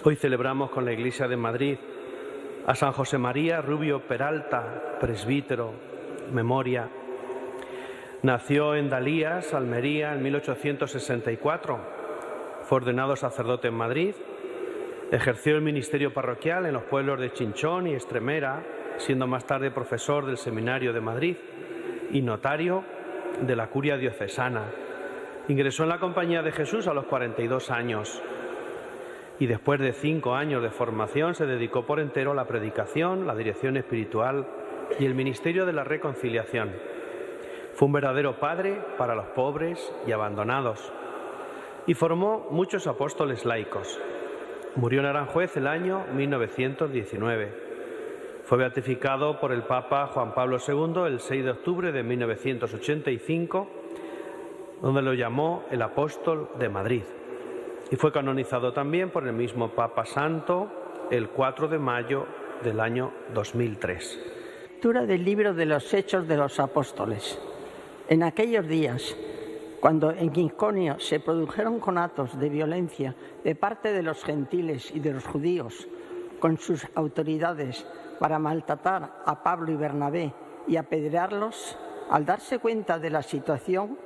Hoy celebramos con la Iglesia de Madrid a San José María Rubio Peralta, presbítero, memoria. Nació en Dalías, Almería, en 1864. Fue ordenado sacerdote en Madrid. Ejerció el ministerio parroquial en los pueblos de Chinchón y Estremera, siendo más tarde profesor del Seminario de Madrid y notario de la Curia Diocesana. Ingresó en la Compañía de Jesús a los 42 años y después de 5 años de formación se dedicó por entero a la predicación, la dirección espiritual y el ministerio de la reconciliación. Fue un verdadero padre para los pobres y abandonados y formó muchos apóstoles laicos. Murió en Aranjuez el año 1919. Fue beatificado por el Papa Juan Pablo II el 6 de octubre de 1985, donde lo llamó el Apóstol de Madrid. Y fue canonizado también por el mismo Papa Santo el 4 de mayo del año 2003. Lectura del libro de los Hechos de los Apóstoles. En aquellos días, cuando en Iconio se produjeron conatos de violencia de parte de los gentiles y de los judíos con sus autoridades para maltratar a Pablo y Bernabé y apedrearlos, al darse cuenta de la situación,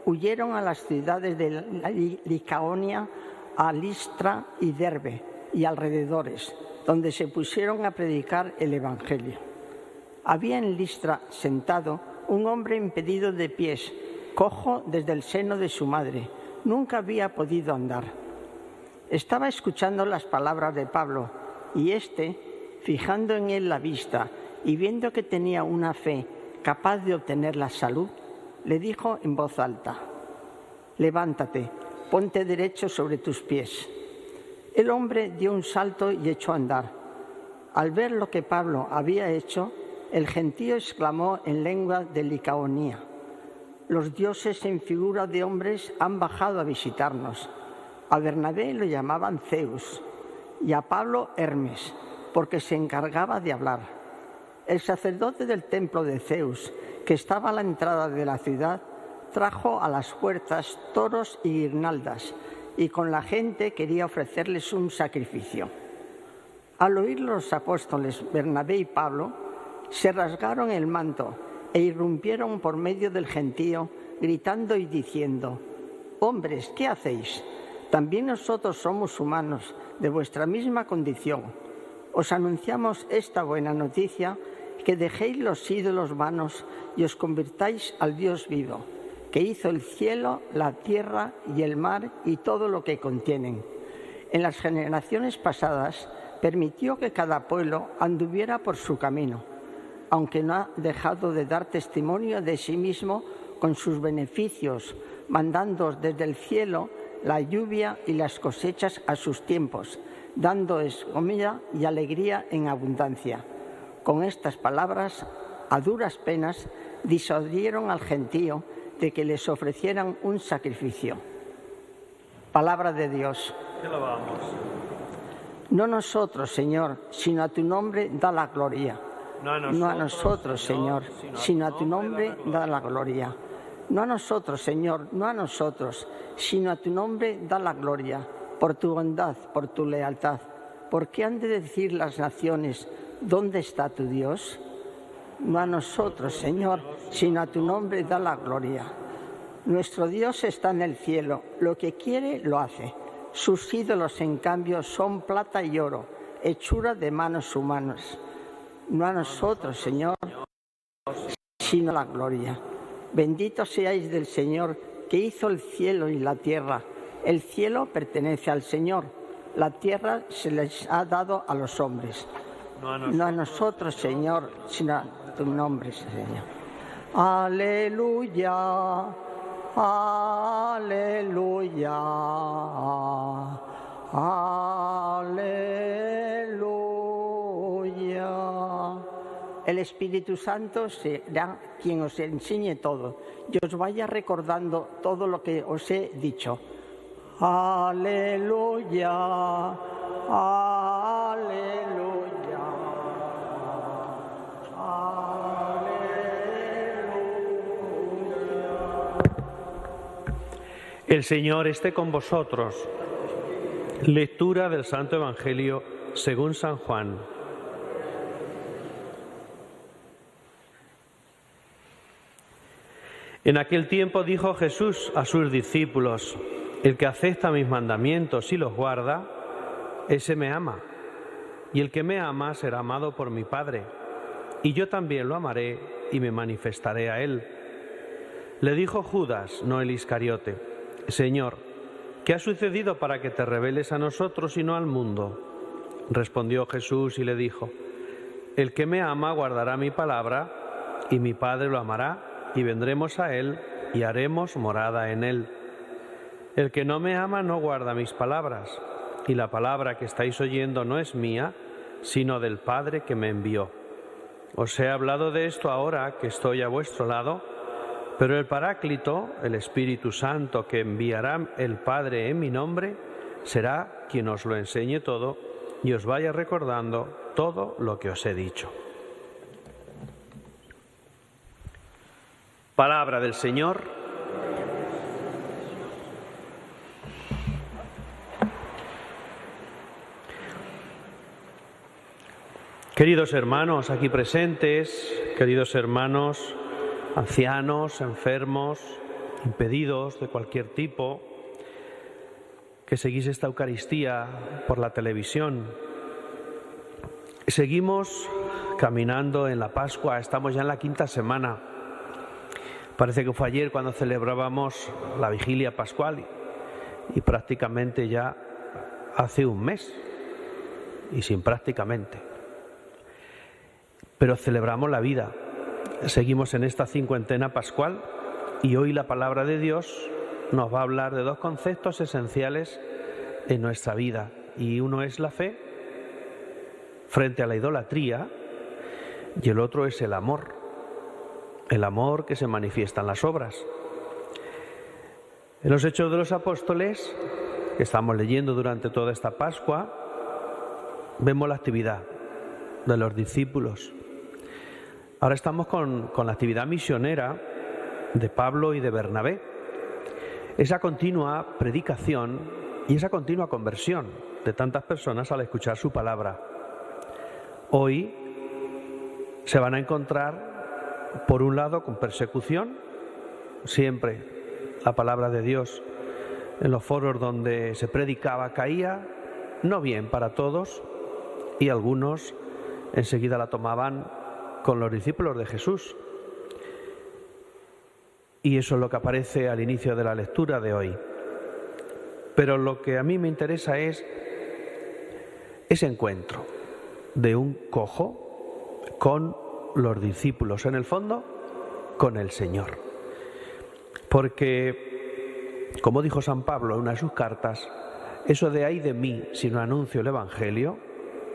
huyeron a las ciudades de Licaonia, a Listra y Derbe y alrededores, donde se pusieron a predicar el Evangelio. Había en Listra sentado un hombre impedido de pies, cojo desde el seno de su madre. Nunca había podido andar. Estaba escuchando las palabras de Pablo y éste, fijando en él la vista y viendo que tenía una fe capaz de obtener la salud, le dijo en voz alta: «Levántate, ponte derecho sobre tus pies». El hombre dio un salto y echó a andar. Al ver lo que Pablo había hecho, el gentío exclamó en lengua de Licaonía: «Los dioses en figura de hombres han bajado a visitarnos». A Bernabé lo llamaban Zeus y a Pablo Hermes, porque se encargaba de hablar. El sacerdote del templo de Zeus, que estaba a la entrada de la ciudad, trajo a las puertas toros y guirnaldas, y con la gente quería ofrecerles un sacrificio. Al oír los apóstoles Bernabé y Pablo, se rasgaron el manto e irrumpieron por medio del gentío, gritando y diciendo: «Hombres, ¿qué hacéis? También nosotros somos humanos, de vuestra misma condición. Os anunciamos esta buena noticia, que dejéis los ídolos vanos y os convirtáis al Dios vivo, que hizo el cielo, la tierra y el mar y todo lo que contienen. En las generaciones pasadas permitió que cada pueblo anduviera por su camino, aunque no ha dejado de dar testimonio de sí mismo con sus beneficios, mandando desde el cielo la lluvia y las cosechas a sus tiempos, dándoles comida y alegría en abundancia». Con estas palabras, a duras penas, disuadieron al gentío de que les ofrecieran un sacrificio. Palabra de Dios. Te alabamos. No a nosotros, Señor, sino a tu nombre da la gloria. No a nosotros, Señor, sino a tu nombre da la gloria. No a nosotros, Señor, no a nosotros, sino a tu nombre da la gloria, por tu bondad, por tu lealtad. ¿Por qué han de decir las naciones: ¿dónde está tu Dios? No a nosotros, Señor, sino a tu nombre da la gloria. Nuestro Dios está en el cielo, lo que quiere lo hace. Sus ídolos, en cambio, son plata y oro, hechura de manos humanas. No a nosotros, Señor, sino a la gloria. Bendito seáis del Señor, que hizo el cielo y la tierra. El cielo pertenece al Señor, la tierra se les ha dado a los hombres. No a nosotros, Señor, sino a tu nombre, Señor. Aleluya, aleluya, aleluya. El Espíritu Santo será quien os enseñe todo y os vaya recordando todo lo que os he dicho. Aleluya, aleluya, aleluya. El Señor esté con vosotros. Lectura del Santo Evangelio según San Juan. En aquel tiempo dijo Jesús a sus discípulos: el que acepta mis mandamientos y los guarda, ese me ama. Y el que me ama será amado por mi Padre. Y yo también lo amaré y me manifestaré a él. Le dijo Judas, no el Iscariote: Señor, ¿qué ha sucedido para que te reveles a nosotros y no al mundo? Respondió Jesús y le dijo: el que me ama guardará mi palabra, y mi Padre lo amará, y vendremos a él y haremos morada en él. El que no me ama no guarda mis palabras, y la palabra que estáis oyendo no es mía, sino del Padre que me envió. Os he hablado de esto ahora que estoy a vuestro lado, pero el Paráclito, el Espíritu Santo que enviará el Padre en mi nombre, será quien os lo enseñe todo y os vaya recordando todo lo que os he dicho. Palabra del Señor. Queridos hermanos aquí presentes, queridos hermanos ancianos, enfermos, impedidos de cualquier tipo, que seguís esta Eucaristía por la televisión. Seguimos caminando en la Pascua, estamos ya en la quinta semana. Parece que fue ayer cuando celebrábamos la vigilia pascual y prácticamente ya hace un mes, y sin prácticamente. Pero celebramos la vida. Seguimos en esta cincuentena pascual y hoy la palabra de Dios nos va a hablar de dos conceptos esenciales en nuestra vida. Y uno es la fe frente a la idolatría y el otro es el amor que se manifiesta en las obras. En los Hechos de los Apóstoles, que estamos leyendo durante toda esta Pascua, vemos la actividad de los discípulos. Ahora estamos con la actividad misionera de Pablo y de Bernabé. Esa continua predicación y esa continua conversión de tantas personas al escuchar su palabra. Hoy se van a encontrar, por un lado, con persecución, siempre la palabra de Dios en los foros donde se predicaba caía, no bien para todos, y algunos enseguida la tomaban con los discípulos de Jesús. Y eso es lo que aparece al inicio de la lectura de hoy. Pero lo que a mí me interesa es ese encuentro de un cojo con los discípulos, en el fondo, con el Señor. Porque, como dijo San Pablo en una de sus cartas, eso de "ay de mí si no anuncio el Evangelio",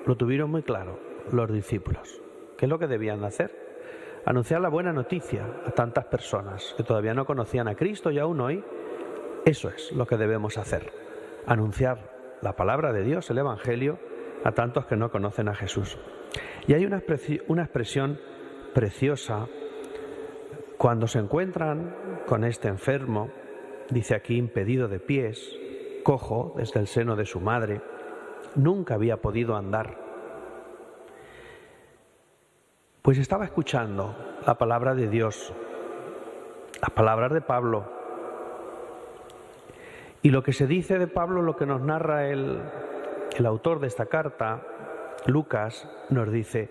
lo tuvieron muy claro los discípulos. ¿Qué es lo que debían de hacer? Anunciar la buena noticia a tantas personas que todavía no conocían a Cristo y aún hoy. Eso es lo que debemos hacer. Anunciar la palabra de Dios, el Evangelio, a tantos que no conocen a Jesús. Y hay una expresión preciosa cuando se encuentran con este enfermo, dice aquí impedido de pies, cojo desde el seno de su madre, nunca había podido andar. Pues estaba escuchando la palabra de Dios, las palabras de Pablo. Y lo que se dice de Pablo, lo que nos narra el autor de esta carta, Lucas, nos dice: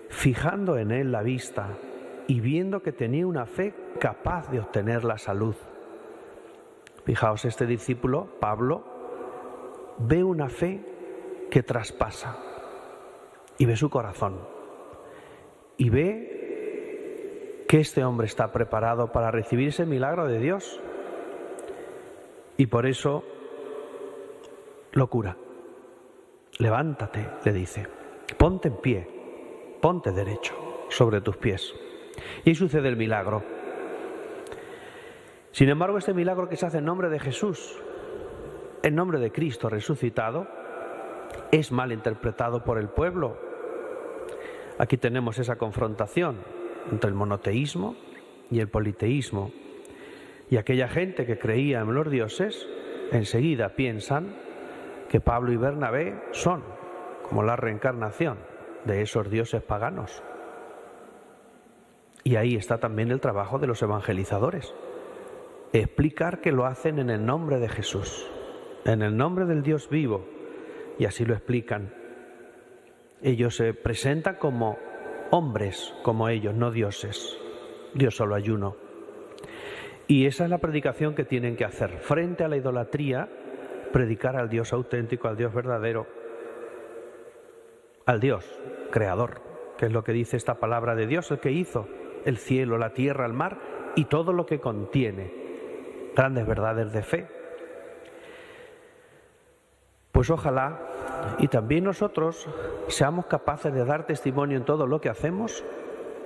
fijando en él la vista y viendo que tenía una fe capaz de obtener la salud. Fijaos, este discípulo, Pablo, ve una fe que traspasa y ve su corazón. Y ve que este hombre está preparado para recibir ese milagro de Dios. Y por eso lo cura. Levántate, le dice, ponte en pie, ponte derecho sobre tus pies. Y ahí sucede el milagro. Sin embargo, este milagro que se hace en nombre de Jesús, en nombre de Cristo resucitado, es mal interpretado por el pueblo. Aquí tenemos esa confrontación entre el monoteísmo y el politeísmo. Y aquella gente que creía en los dioses, enseguida piensan que Pablo y Bernabé son como la reencarnación de esos dioses paganos. Y ahí está también el trabajo de los evangelizadores. Explicar que lo hacen en el nombre de Jesús, en el nombre del Dios vivo, y así lo explican. Ellos se presentan como hombres, como ellos, no dioses. Dios solo hay uno. Y esa es la predicación que tienen que hacer. Frente a la idolatría, predicar al Dios auténtico, al Dios verdadero, al Dios creador, que es lo que dice esta palabra de Dios, el que hizo el cielo, la tierra, el mar y todo lo que contiene. Grandes verdades de fe. Pues ojalá y también nosotros seamos capaces de dar testimonio en todo lo que hacemos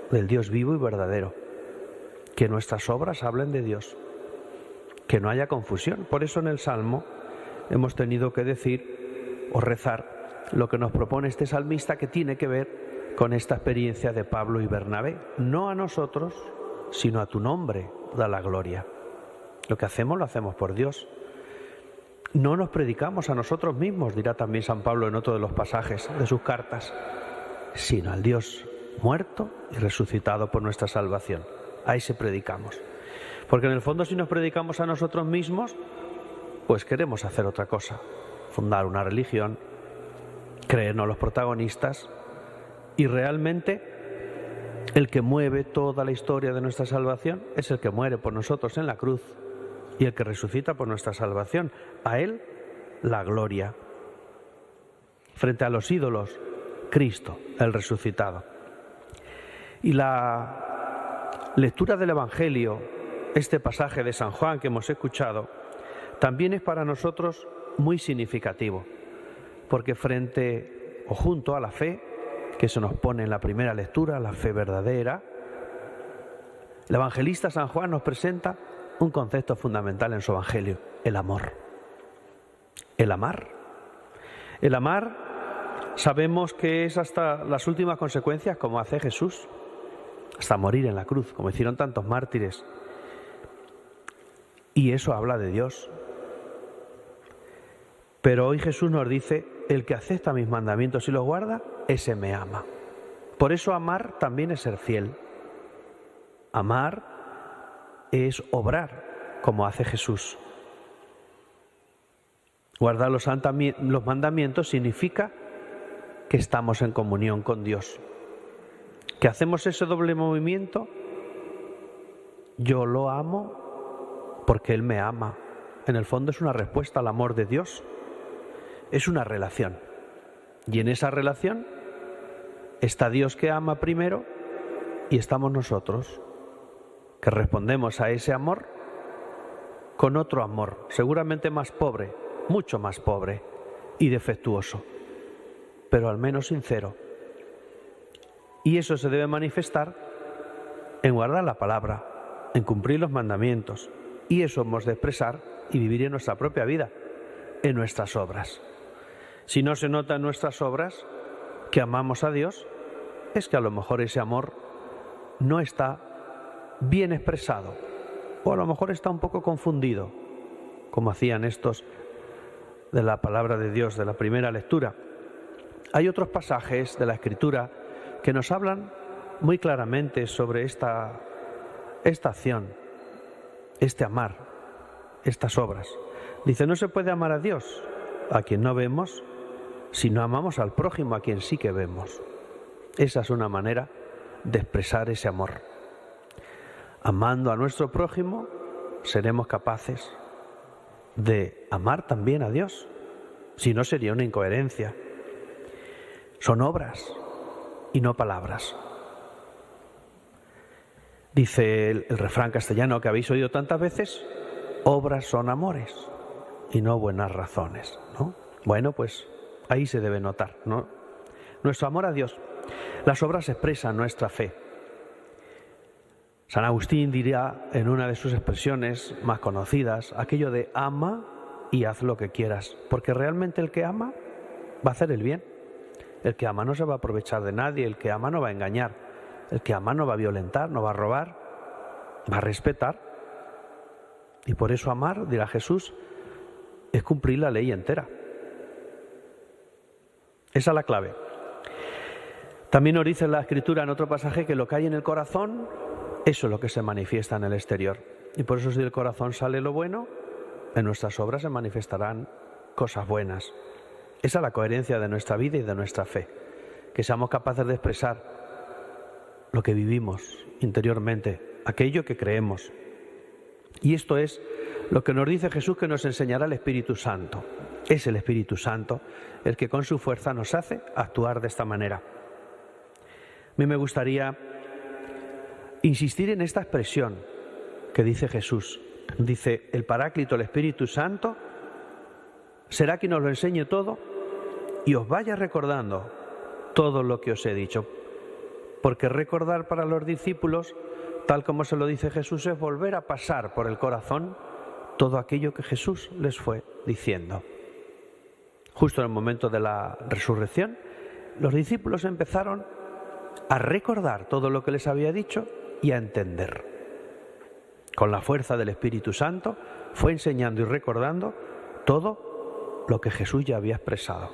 del Dios vivo y verdadero. Que nuestras obras hablen de Dios. Que no haya confusión. Por eso en el Salmo hemos tenido que decir o rezar lo que nos propone este salmista, que tiene que ver con esta experiencia de Pablo y Bernabé. No a nosotros, sino a tu nombre da la gloria. Lo que hacemos lo hacemos por Dios. No nos predicamos a nosotros mismos, dirá también San Pablo en otro de los pasajes de sus cartas, sino al Dios muerto y resucitado por nuestra salvación. A ese predicamos. Porque en el fondo, si nos predicamos a nosotros mismos, pues queremos hacer otra cosa. Fundar una religión, creernos los protagonistas, y realmente el que mueve toda la historia de nuestra salvación es el que muere por nosotros en la cruz y el que resucita por nuestra salvación. A Él la gloria. Frente a los ídolos, Cristo, el resucitado. Y la lectura del Evangelio, este pasaje de San Juan que hemos escuchado, también es para nosotros muy significativo, porque frente o junto a la fe que se nos pone en la primera lectura, la fe verdadera, el evangelista San Juan nos presenta un concepto fundamental en su evangelio: el amor. El amar. El amar sabemos que es hasta las últimas consecuencias, como hace Jesús, hasta morir en la cruz, como hicieron tantos mártires. Y eso habla de Dios. Pero hoy Jesús nos dice: el que acepta mis mandamientos y los guarda, ese me ama. Por eso amar también es ser fiel. Amar es obrar como hace Jesús. Guardar los mandamientos significa que estamos en comunión con Dios. Que hacemos ese doble movimiento: yo lo amo porque Él me ama. En el fondo es una respuesta al amor de Dios. Es una relación. Y en esa relación está Dios, que ama primero, y estamos nosotros, que respondemos a ese amor con otro amor, seguramente más pobre, mucho más pobre y defectuoso, pero al menos sincero. Y eso se debe manifestar en guardar la palabra, en cumplir los mandamientos, y eso hemos de expresar y vivir en nuestra propia vida, en nuestras obras. Si no se nota en nuestras obras que amamos a Dios, es que a lo mejor ese amor no está bien expresado, o a lo mejor está un poco confundido, como hacían estos de la palabra de Dios de la primera lectura. Hay otros pasajes de la Escritura que nos hablan muy claramente sobre esta acción, este amar, estas obras. Dice: no se puede amar a Dios, a quien no vemos, si no amamos al prójimo, a quien sí que vemos. Esa es una manera de expresar ese amor. Amando a nuestro prójimo, seremos capaces de amar también a Dios. Si no, sería una incoherencia. Son obras y no palabras. Dice el refrán castellano que habéis oído tantas veces: obras son amores y no buenas razones, ¿no? Bueno, pues ahí se debe notar, ¿no?, nuestro amor a Dios. Las obras expresan nuestra fe. San Agustín diría en una de sus expresiones más conocidas aquello de: ama y haz lo que quieras, porque realmente el que ama va a hacer el bien. El que ama no se va a aprovechar de nadie, el que ama no va a engañar, el que ama no va a violentar, no va a robar, va a respetar. Y por eso amar, dirá Jesús, es cumplir la ley entera. Esa es la clave. También nos dice la Escritura en otro pasaje que lo que hay en el corazón, eso es lo que se manifiesta en el exterior. Y por eso si del corazón sale lo bueno, en nuestras obras se manifestarán cosas buenas. Esa es la coherencia de nuestra vida y de nuestra fe. Que seamos capaces de expresar lo que vivimos interiormente, aquello que creemos. Y esto es lo que nos dice Jesús que nos enseñará el Espíritu Santo. Es el Espíritu Santo el que con su fuerza nos hace actuar de esta manera. A mí me gustaría insistir en esta expresión que dice Jesús. Dice, el Paráclito, el Espíritu Santo, será quien os lo enseñe todo y os vaya recordando todo lo que os he dicho. Porque recordar para los discípulos, tal como se lo dice Jesús, es volver a pasar por el corazón todo aquello que Jesús les fue diciendo. Justo en el momento de la resurrección, los discípulos empezaron a recordar todo lo que les había dicho y a entender. Con la fuerza del Espíritu Santo fue enseñando y recordando todo lo que Jesús ya había expresado.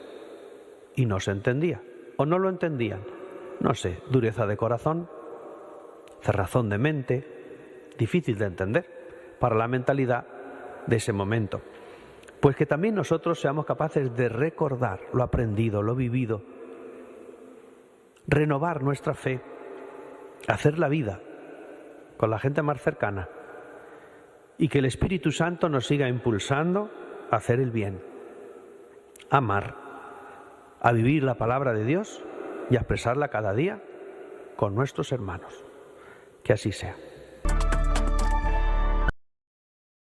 Y no se entendía, o no lo entendían. No sé, dureza de corazón, cerrazón de mente, difícil de entender para la mentalidad de ese momento. Pues que también nosotros seamos capaces de recordar lo aprendido, lo vivido, renovar nuestra fe, hacer la vida con la gente más cercana y que el Espíritu Santo nos siga impulsando a hacer el bien, a amar, a vivir la palabra de Dios y a expresarla cada día con nuestros hermanos. Que así sea.